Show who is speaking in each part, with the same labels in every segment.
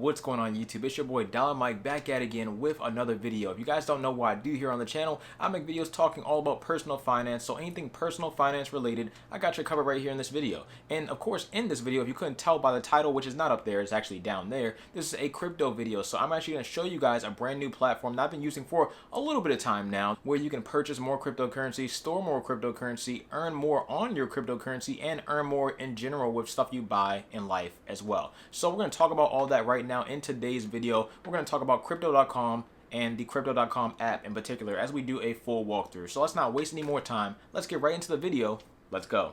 Speaker 1: What's going on YouTube? It's your boy Dollar Mike back at it again with another video. If you guys don't know what I do here on the channel, I make videos talking all about personal finance. So anything personal finance related, I got you covered right here in this video. And of course, in this video, if you couldn't tell by the title, which is not up there, it's actually down there, this is a crypto video. So I'm actually going to show you guys a brand new platform that I've been using for a little bit of time now, where you can purchase more cryptocurrency, store more cryptocurrency, earn more on your cryptocurrency, and earn more in general with stuff you buy in life as well. So we're going to talk about all that right now. In today's video, we're going to talk about Crypto.com and the Crypto.com app in particular as we do a full walkthrough. So let's not waste any more time. Let's get right into the video. Let's go.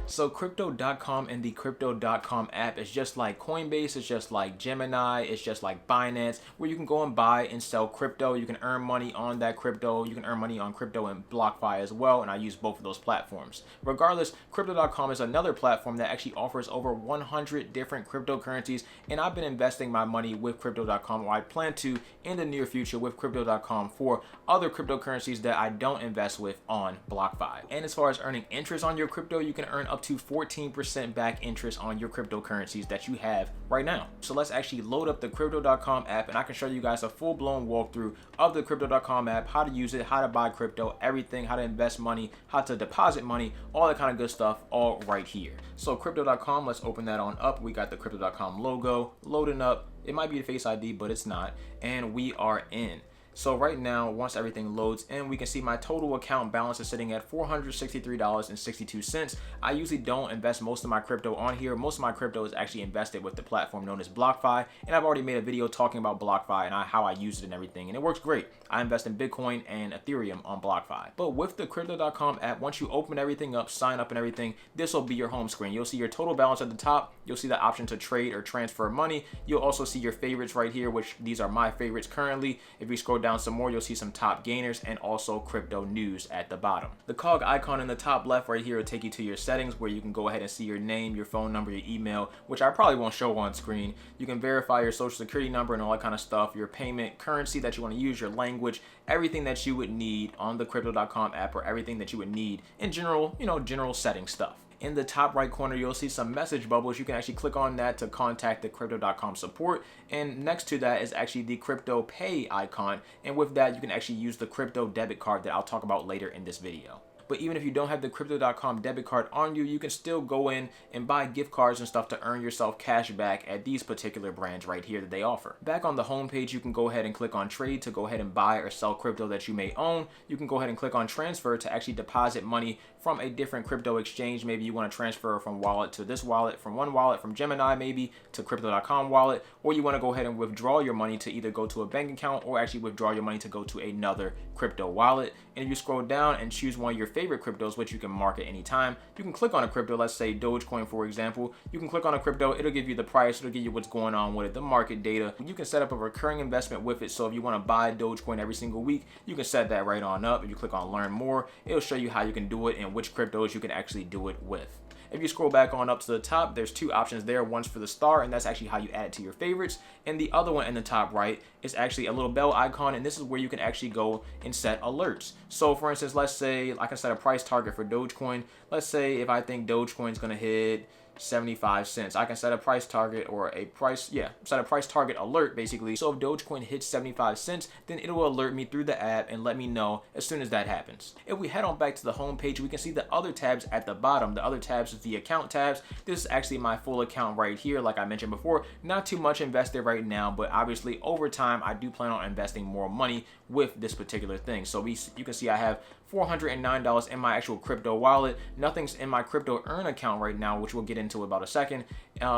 Speaker 1: So Crypto.com and the Crypto.com app is just like Coinbase, it's just like Gemini, it's just like Binance, where you can go and buy and sell crypto. You can earn money on that crypto. You can earn money on crypto and BlockFi as well, and I use both of those platforms. Regardless, Crypto.com is another platform that actually offers over 100 different cryptocurrencies, and I've been investing my money with Crypto.com, or I plan to in the near future with Crypto.com for other cryptocurrencies that I don't invest with on BlockFi. And as far as earning interest on your crypto, you can earn up to 14% back interest on your cryptocurrencies that you have right now. So let's actually load up the Crypto.com app, and I can show you guys a full-blown walkthrough of the Crypto.com app, how to use it, how to buy crypto, everything, how to invest money, how to deposit money, all that kind of good stuff, all right here. So Crypto.com, let's open that on up. We got the Crypto.com logo loading up. It might be the Face ID, but it's not. And we are in. So right now, once everything loads in, we can see my total account balance is sitting at $463.62. I usually don't invest most of my crypto on here. Most of my crypto is actually invested with the platform known as BlockFi, and I've already made a video talking about BlockFi and how I use it and everything, and it works great. I invest in Bitcoin and Ethereum on BlockFi. But with the Crypto.com app, once you open everything up, sign up and everything, this will be your home screen. You'll see your total balance at the top. You'll see the option to trade or transfer money. You'll also see your favorites right here, which these are my favorites currently. If you scroll down some more, you'll see some top gainers and also crypto news at the bottom. The cog icon in the top left right here will take you to your settings, where you can go ahead and see your name, your phone number, your email, which I probably won't show on screen. You can verify your social security number and all that kind of stuff, your payment currency that you want to use, your language, everything that you would need on the Crypto.com app, or everything that you would need in general, general setting stuff. In the top right corner, you'll see some message bubbles. You can actually click on that to contact the Crypto.com support. And next to that is actually the Crypto Pay icon. And with that, you can actually use the crypto debit card that I'll talk about later in this video. But even if you don't have the Crypto.com debit card on you, you can still go in and buy gift cards and stuff to earn yourself cash back at these particular brands right here that they offer. Back on the home page, you can go ahead and click on trade to go ahead and buy or sell crypto that you may own. You can go ahead and click on transfer to actually deposit money from a different crypto exchange. Maybe you want to transfer from wallet to this wallet, from one wallet, from Gemini maybe to Crypto.com wallet, or you want to go ahead and withdraw your money to either go to a bank account or actually withdraw your money to go to another crypto wallet. And if you scroll down and choose one of your favorite cryptos, which you can mark at any time, you can click on a crypto. Let's say Dogecoin, for example. You can click on a crypto. It'll give you the price. It'll give you what's going on with it, the market data. You can set up a recurring investment with it. So if you want to buy Dogecoin every single week, you can set that right on up. If you click on learn more, it'll show you how you can do it and which cryptos you can actually do it with. If you scroll back on up to the top, there's two options there. One's for the star, and that's actually how you add it to your favorites. And the other one in the top right is actually a little bell icon, and this is where you can actually go and set alerts. So for instance, let's say I can set a price target for Dogecoin. Let's say if I think Dogecoin is going to hit 75 cents, I can set a price target or set a price target alert basically. So if Dogecoin hits 75 cents, then it will alert me through the app and let me know as soon as that happens. If we head on back to the home page, we can see the other tabs at the bottom. The other tabs is the account tabs. This is actually my full account right here. Like I mentioned before, not too much invested right now, but obviously over time I do plan on investing more money with this particular thing. So you can see I have $409 in my actual crypto wallet. Nothing's in my crypto earn account right now, which we'll get into about a second.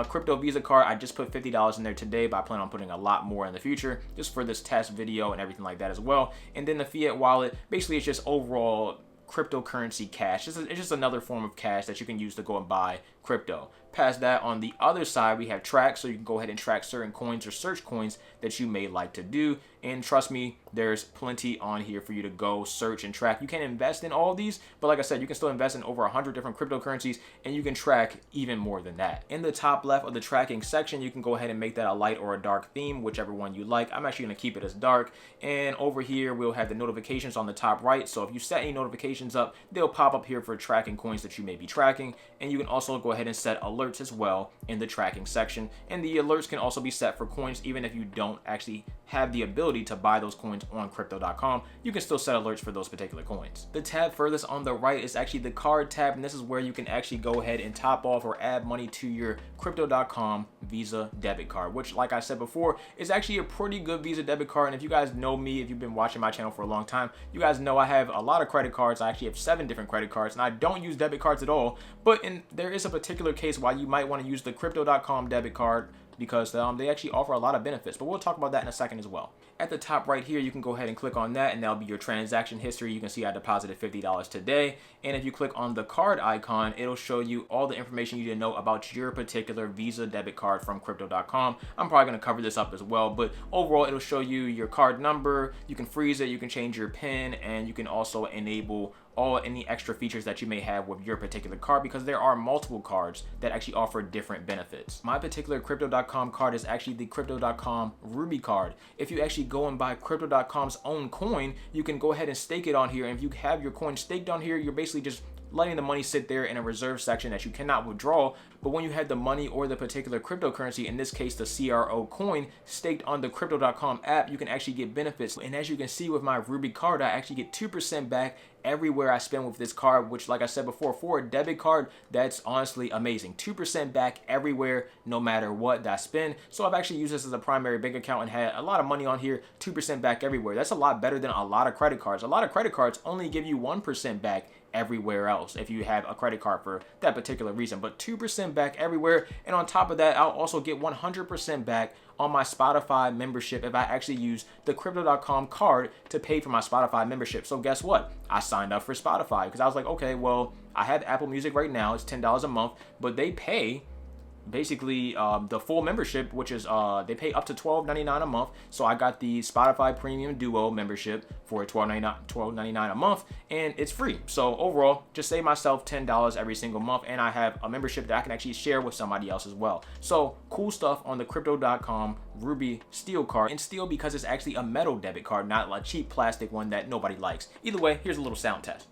Speaker 1: Crypto Visa card, I just put $50 in there today, but I plan on putting a lot more in the future just for this test video and everything like that as well. And then the fiat wallet, basically it's just overall cryptocurrency cash. It's just another form of cash that you can use to go and buy crypto. Past that, on the other side, we have track, so you can go ahead and track certain coins or search coins that you may like to do. And trust me, there's plenty on here for you to go search and track. You can invest in all of these, but like I said, you can still invest in over 100 different cryptocurrencies, and you can track even more than that. In the top left of the tracking section, you can go ahead and make that a light or a dark theme, whichever one you like. I'm actually going to keep it as dark. And over here, we'll have the notifications on the top right. So if you set any notifications up, they'll pop up here for tracking coins that you may be tracking. And you can also go ahead and set alerts as well in the tracking section. And the alerts can also be set for coins, even if you don't actually have the ability to buy those coins on Crypto.com. You can still set alerts for those particular coins. The tab furthest on the right is actually the card tab, and this is where you can actually go ahead and top off or add money to your Crypto.com Visa debit card, which, like I said before, is actually a pretty good Visa debit card. And if you guys know me, if you've been watching my channel for a long time, you guys know I have a lot of credit cards. I actually have 7 different credit cards, and I don't use debit cards at all. But there is a particular case why you might want to use the Crypto.com debit card, because they actually offer a lot of benefits, but we'll talk about that in a second as well. At the top right here, you can go ahead and click on that, and that'll be your transaction history. You can see I deposited $50 today, and if you click on the card icon, it'll show you all the information you need to know about your particular Visa debit card from Crypto.com. I'm probably going to cover this up as well, but overall, it'll show you your card number. You can freeze it, you can change your PIN, and you can also enable any extra features that you may have with your particular card, because there are multiple cards that actually offer different benefits. My particular Crypto.com card is actually the Cryptocom Ruby card. If you actually go and buy Crypto.com's own coin, you can go ahead and stake it on here, and if you have your coin staked on here, you're basically just letting the money sit there in a reserve section that you cannot withdraw. But when you have the money or the particular cryptocurrency, in this case the CRO coin, staked on the Crypto.com app, you can actually get benefits. And as you can see with my Ruby card, I actually get 2% back everywhere I spend with this card, which, like I said before, for a debit card, that's honestly amazing. 2% back everywhere, no matter what that I spend. So I've actually used this as a primary bank account and had a lot of money on here. 2% back everywhere. That's a lot better than a lot of credit cards. A lot of credit cards only give you 1% back everywhere else if you have a credit card for that particular reason, but 2% back everywhere. And on top of that, I'll also get 100% back on my Spotify membership if I actually use the Crypto.com card to pay for my Spotify membership. So guess what? I signed up for Spotify because I was like, okay, well, I have Apple Music right now. It's $10 a month, but they pay basically the full membership, which is they pay up to $12.99 a month. So I got the Spotify Premium Duo membership for $12.99 a month, and it's free. So overall, just save myself $10 every single month, and I have a membership that I can actually share with somebody else as well. So cool stuff on the Crypto.com Ruby Steel card, and steel because it's actually a metal debit card, not a cheap plastic one that nobody likes. Either way, here's a little sound test.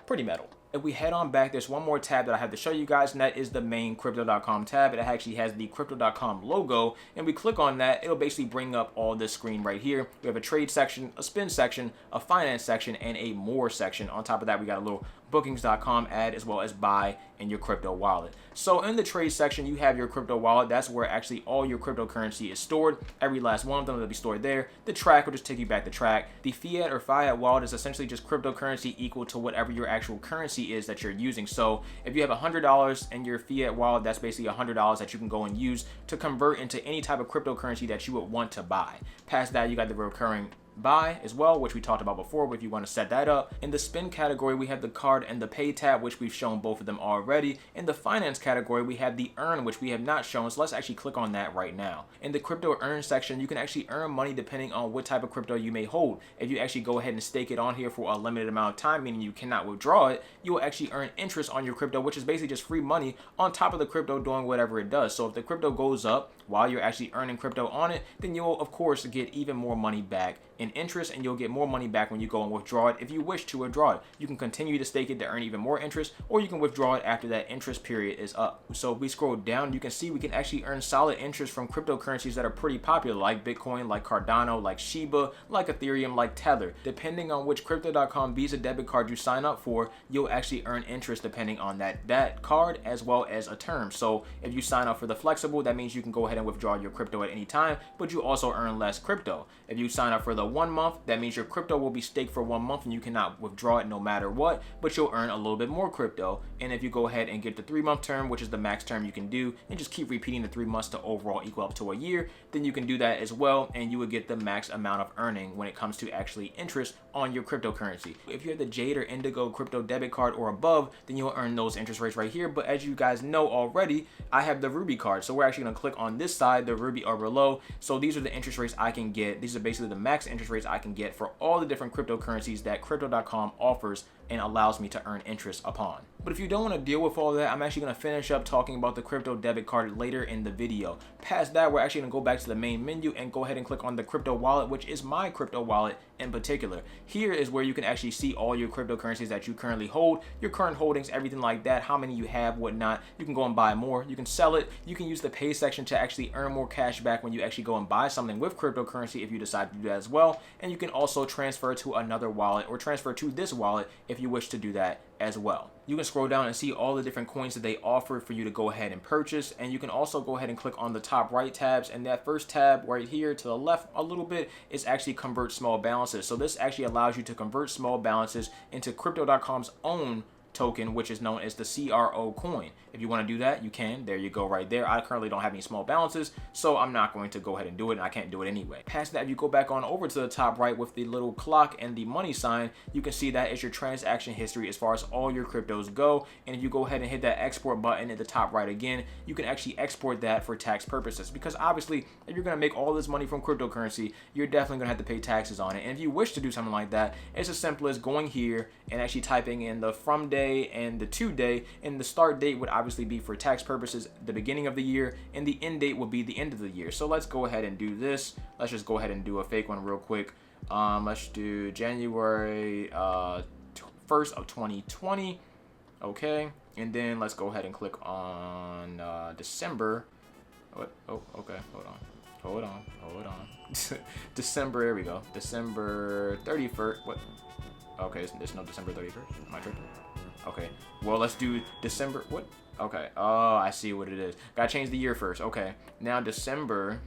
Speaker 1: Pretty metal. If we head on back, there's one more tab that I have to show you guys, and that is the main Crypto.com tab. It actually has the Crypto.com logo, and we click on that, it'll basically bring up all this screen right here. We have a trade section, a spin section, a finance section, and a more section. On top of that, we got a little bookings.com ad as well as buy in your crypto wallet. So in the trade section, you have your crypto wallet. That's where actually all your cryptocurrency is stored. Every last one of them will be stored there. The track will just take you back to track. The fiat or fiat wallet is essentially just cryptocurrency equal to whatever your actual currency is that you're using. So if you have $100 in your fiat wallet, that's basically $100 that you can go and use to convert into any type of cryptocurrency that you would want to buy. Past that, you got the recurring buy as well, which we talked about before, if you want to set that up. In the spin category, we have the card and the pay tab, which we've shown both of them already. In the finance category, we have the earn, which we have not shown, so let's actually click on that right now. In the crypto earn section, you can actually earn money depending on what type of crypto you may hold. If you actually go ahead and stake it on here for a limited amount of time, meaning you cannot withdraw it, you will actually earn interest on your crypto, which is basically just free money on top of the crypto doing whatever it does. So if the crypto goes up while you're actually earning crypto on it, then you'll of course get even more money back in interest, and you'll get more money back when you go and withdraw it if you wish to withdraw it. You can continue to stake it to earn even more interest, or you can withdraw it after that interest period is up. So if we scroll down, you can see we can actually earn solid interest from cryptocurrencies that are pretty popular, like Bitcoin, like Cardano, like Shiba, like Ethereum, like Tether. Depending on which Crypto.com Visa debit card you sign up for, you'll actually earn interest depending on that card as well as a term. So if you sign up for the flexible, that means you can go ahead and withdraw your crypto at any time, but you also earn less crypto. If you sign up for the 1 month, that means your crypto will be staked for 1 month and you cannot withdraw it no matter what, but you'll earn a little bit more crypto. And if you go ahead and get the 3-month term, which is the max term you can do, and just keep repeating the 3 months to overall equal up to a year, then you can do that as well, and you would get the max amount of earning when it comes to actually interest on your cryptocurrency. If you have the Jade or Indigo crypto debit card or above, then you'll earn those interest rates right here. But as you guys know already, I have the Ruby card, so we're actually going to click on this side, the Ruby or below. So these are the interest rates I can get. These are basically the max interest rates I can get for all the different cryptocurrencies that Crypto.com offers and allows me to earn interest upon. But if you don't want to deal with all that, I'm actually going to finish up talking about the crypto debit card later in the video. Past that, we're actually going to go back to the main menu and go ahead and click on the crypto wallet, which is my crypto wallet in particular. Here is where you can actually see all your cryptocurrencies that you currently hold, your current holdings, everything like that, how many you have, whatnot. You can go and buy more. You can sell it. You can use the pay section to actually earn more cash back when you actually go and buy something with cryptocurrency if you decide to do that as well. And you can also transfer to another wallet or transfer to this wallet if you wish to do that as well. You can scroll down and see all the different coins that they offer for you to go ahead and purchase, and you can also go ahead and click on the top right tabs, and that first tab right here to the left a little bit is actually convert small balances. So this actually allows you to convert small balances into Crypto.com's own token, which is known as the CRO coin. If you want to do that, you can. There you go right there. I currently don't have any small balances, so I'm not going to go ahead and do it, and I can't do it anyway. Past that, if you go back on over to the top right with the little clock and the money sign, you can see that is your transaction history as far as all your cryptos go. And if you go ahead and hit that export button at the top right again, you can actually export that for tax purposes, because obviously if you're going to make all this money from cryptocurrency, you're definitely going to have to pay taxes on it. And if you wish to do something like that, it's as simple as going here and actually typing in the from day and the to day, and the start date would obviously be for tax purposes the beginning of the year, and the end date will be the end of the year. So let's go ahead and do this. Let's just go ahead and do a fake one real quick. Let's do January 1st of 2020. Okay, and then let's go ahead and click on December. What? Oh, okay, hold on. December, here we go. December 31st. What? Okay, there's no December 31st. Am I tripping? Okay, well, let's do December. What? Okay, oh, I see what it is. Gotta change the year first. Okay, now December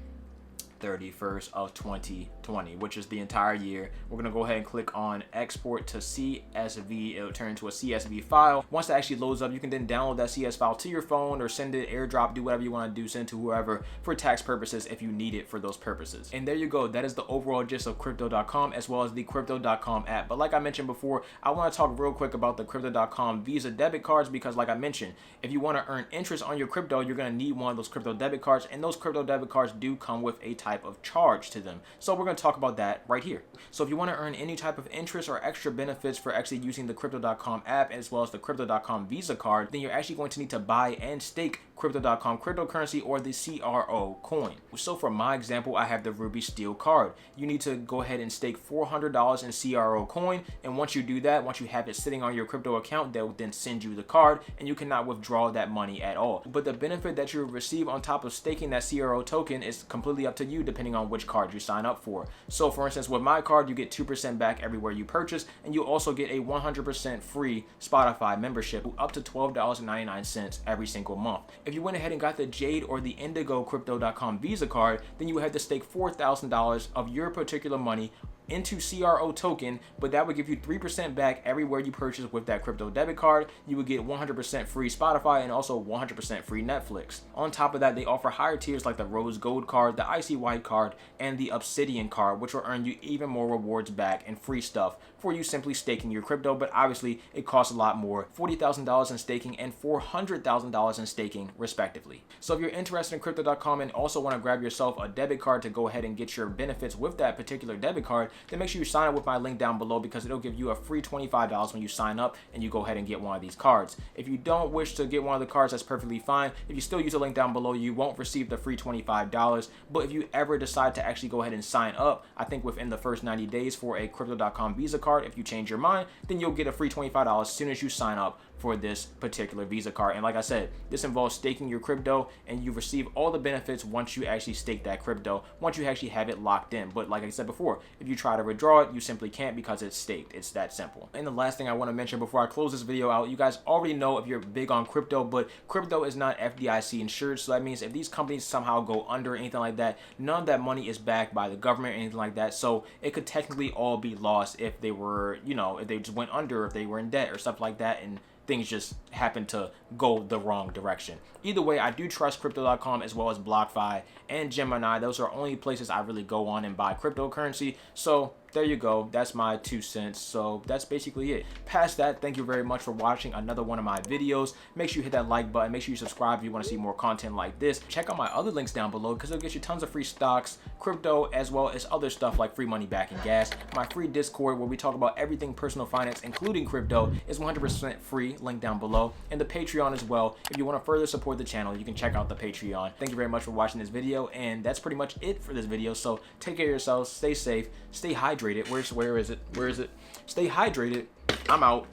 Speaker 1: 31st of 2020, which is the entire year. We're gonna go ahead and click on export to CSV. It'll turn into a CSV file. Once that actually loads up, you can then download that CS file to your phone or send it, airdrop, do whatever you want to do, send to whoever for tax purposes if you need it for those purposes. And there you go. That is the overall gist of Crypto.com as well as the Crypto.com app. But like I mentioned before, I want to talk real quick about the Crypto.com Visa debit cards, because like I mentioned, if you want to earn interest on your crypto, you're going to need one of those crypto debit cards, and those crypto debit cards do come with a type of charge to them. So we're going to talk about that right here. So if you want to earn any type of interest or extra benefits for actually using the Crypto.com app as well as the Crypto.com Visa card, then you're actually going to need to buy and stake Crypto.com cryptocurrency or the CRO coin. So for my example, I have the Ruby Steel card. You need to go ahead and stake $400 in CRO coin, and once you do that, once you have it sitting on your crypto account, they'll then send you the card, and you cannot withdraw that money at all. But the benefit that you receive on top of staking that CRO token is completely up to you depending on which card you sign up for. So for instance, with my card, you get 2% back everywhere you purchase, and you also get a 100% free Spotify membership up to $12.99 every single month. If you went ahead and got the Jade or the Indigo Crypto.com Visa card, then you would have to stake $4,000 of your particular money into CRO token, but that would give you 3% back everywhere you purchase with that crypto debit card. You would get 100% free Spotify and also 100% free Netflix. On top of that, they offer higher tiers like the Rose Gold card, the Icy White card, and the Obsidian card, which will earn you even more rewards back and free stuff for you simply staking your crypto. But obviously it costs a lot more, $40,000 in staking and $400,000 in staking respectively. So if you're interested in Crypto.com and also want to grab yourself a debit card to go ahead and get your benefits with that particular debit card, then make sure you sign up with my link down below, because it'll give you a free $25 when you sign up and you go ahead and get one of these cards. If you don't wish to get one of the cards, that's perfectly fine. If you still use the link down below, you won't receive the free $25. But if you ever decide to actually go ahead and sign up, I think within the first 90 days for a Crypto.com Visa card, if you change your mind, then you'll get a free $25 as soon as you sign up for this particular Visa card. And like I said, this involves staking your crypto, and you receive all the benefits once you actually stake that crypto, once you actually have it locked in. But like I said before, if you try to withdraw it, you simply can't because it's staked. It's that simple. And the last thing I want to mention before I close this video out, you guys already know if you're big on crypto, but crypto is not FDIC insured. So that means if these companies somehow go under or anything like that, none of that money is backed by the government or anything like that. So it could technically all be lost if they were, you know, if they just went under, if they were in debt or stuff like that, and things just happen to go the wrong direction. Either way, I do trust Crypto.com as well as BlockFi and Gemini. Those are only places I really go on and buy cryptocurrency. So there you go. That's my 2 cents. So that's basically it. Past that, thank you very much for watching another one of my videos. Make sure you hit that like button. Make sure you subscribe if you want to see more content like this. Check out my other links down below because it'll get you tons of free stocks, crypto, as well as other stuff like free money back and gas. My free Discord where we talk about everything personal finance, including crypto, is 100% free. Link down below. And the Patreon as well. If you want to further support the channel, you can check out the Patreon. Thank you very much for watching this video, and that's pretty much it for this video. So take care of yourselves, stay safe, stay hydrated. Where is it? Stay hydrated. I'm out.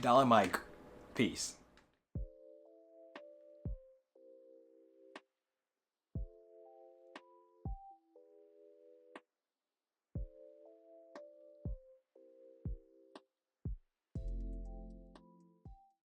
Speaker 1: Dollar Mike. Peace.